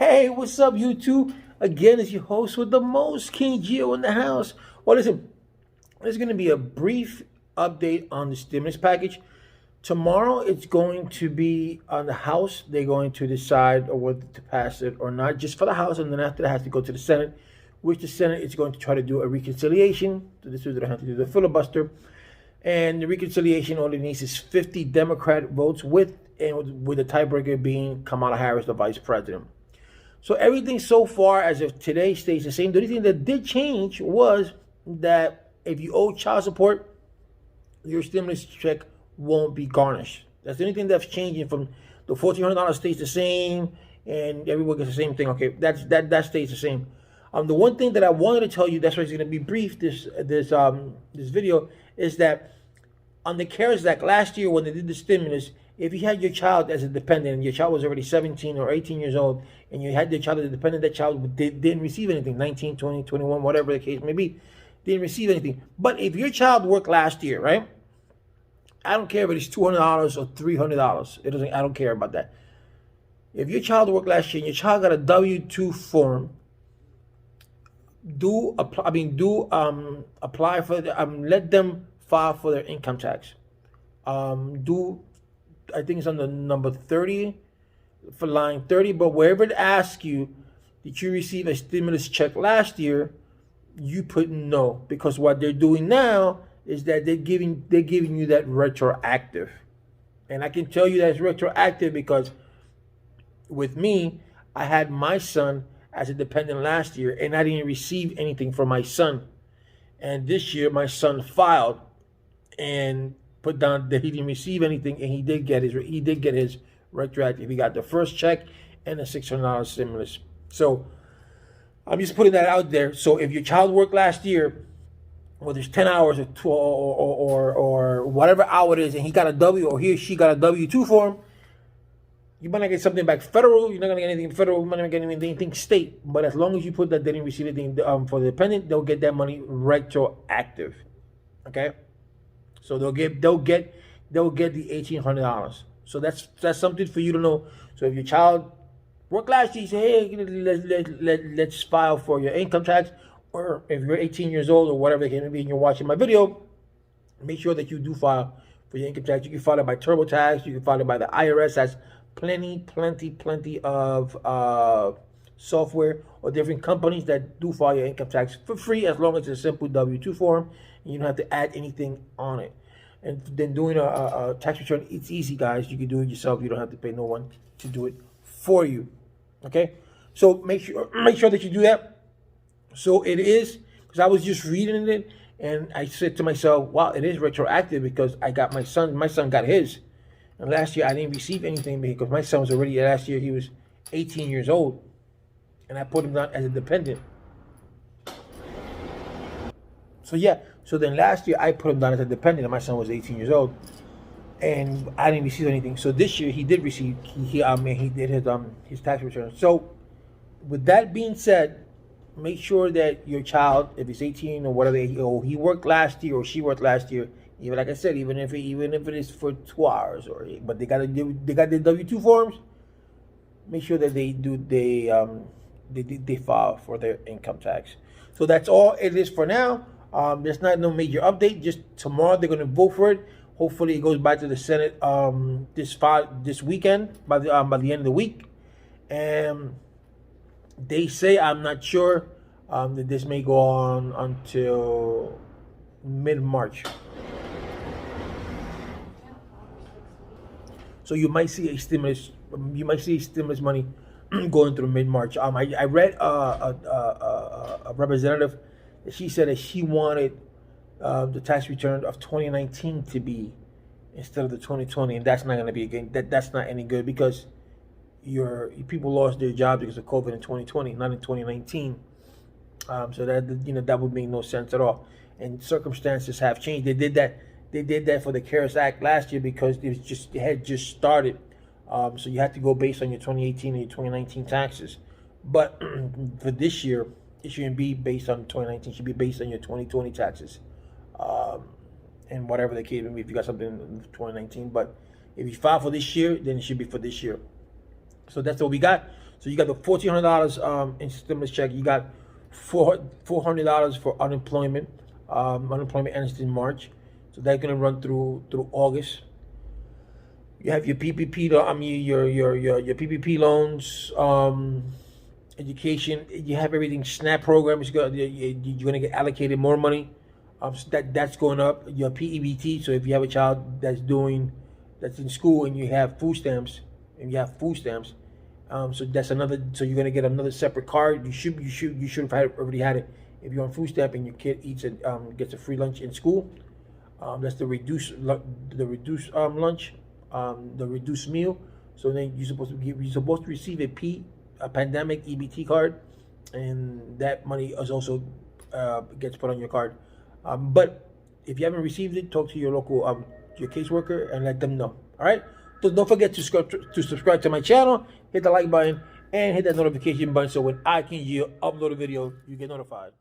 Hey, what's up, YouTube? Again, it's your host with the most, King Geo in the house. Well, listen, there's going to be a brief update on the stimulus package. Tomorrow, it's going to be on the House. They're going to decide whether to pass it or not, just for the House, and then after that, it has to go to the Senate, which the Senate is going to try to do a reconciliation. So this is they have to do the filibuster, and the reconciliation only needs is 50 Democrat votes with the tiebreaker being Kamala Harris, the vice president. So everything so far as of today stays the same. The only thing that did change was that if you owe child support, your stimulus check won't be garnished. That's the only thing that's changing. From the $1,400 stays the same, and everyone gets the same thing. Okay, that stays the same. The one thing that I wanted to tell you, that's why it's going to be brief. This video is that on the CARES Act last year when they did the stimulus, if you had your child as a dependent and your child was already 17 or 18 years old and you had your child as a dependent, that child didn't receive anything, 19, 20, 21, whatever the case may be, didn't receive anything. But if your child worked last year, right? I don't care if it's $200 or $300. It doesn't. I don't care about that. If your child worked last year and your child got a W-2 form, apply for let them file for their income tax. I think it's on the number 30 for line 30, but wherever it asks you, did you receive a stimulus check last year, you put no, because what they're doing now is that they're giving you that retroactive. And I can tell you that it's retroactive because with me, I had my son as a dependent last year and I didn't receive anything from my son. And this year my son filed and put down that he didn't receive anything, and he did get his retroactive. He got the first check and a $600 stimulus. So I'm just putting that out there. So if your child worked last year, whether it's 10 hours or 12 or whatever hour it is, and he got a W, or he or she got a W-2 form, you might not get something back federal. You're not gonna get anything federal. You might not get anything state. But as long as you put that they didn't receive anything for the dependent, they'll get that money retroactive. Okay. So they'll get the $1,800. So that's something for you to know. So if your child worked last year, you say, hey, let's file for your income tax. Or if you're 18 years old or whatever it can be, and you're watching my video, make sure that you do file for your income tax. You can file it by TurboTax. You can file it by the IRS. That's plenty of software or different companies that do file your income tax for free, as long as it's a simple W-2 form and you don't have to add anything on it. And then doing a tax return, it's easy, guys. You can do it yourself. You don't have to pay no one to do it for you. Okay, so make sure that you do that. So it is, because I was just reading it and I said to myself, wow, it is retroactive because I got my son got his. And last year I didn't receive anything because my son was already, last year he was 18 years old. And I put him down as a dependent. So yeah, so then last year I put him down as a dependent and my son was 18 years old. And I didn't receive anything. So this year he did receive, he did his tax return. So with that being said, make sure that your child, if he's 18 or whatever, he worked last year or she worked last year, even like I said, even if it is for 2 hours, but they got their W-2 forms, make sure that they file for their income tax. So that's all it is for now. There's not no major update. Just tomorrow they're going to vote for it. Hopefully it goes back to the Senate this weekend by the end of the week. And they say, I'm not sure, that this may go on until mid-March. So you might see a stimulus money going through mid-March. I read a representative. She said that she wanted the tax return of 2019 to be instead of the 2020, and that's not going to be that's not any good because your people lost their jobs because of COVID in 2020, not in 2019. So that would make no sense at all. And circumstances have changed. They did that for the CARES Act last year because it had just started. So you had to go based on your 2018 and your 2019 taxes. But for this year, it shouldn't be based on 2019. It should be based on your 2020 taxes. And whatever the case may be, if you got something in 2019. But if you file for this year, then it should be for this year. So that's what we got. So you got the $1,400 in stimulus check. You got $400 for unemployment. Unemployment ends in March, so that's gonna run through August. You have your PPP, your PPP loans, education. You have everything. SNAP programs. You're gonna get allocated more money. So that's going up. Your PEBT. So if you have a child that's in school and you have food stamps, so that's another. So you're gonna get another separate card. You should have already had it if you're on food stamp and your kid eats it, gets a free lunch in school. That's the reduced lunch, the reduced meal. So then you're supposed to receive a pandemic EBT card, and that money is also gets put on your card. But if you haven't received it, talk to your local your caseworker and let them know. All right. So don't forget to subscribe to my channel, hit the like button, and hit that notification button so when I can upload a video, you get notified.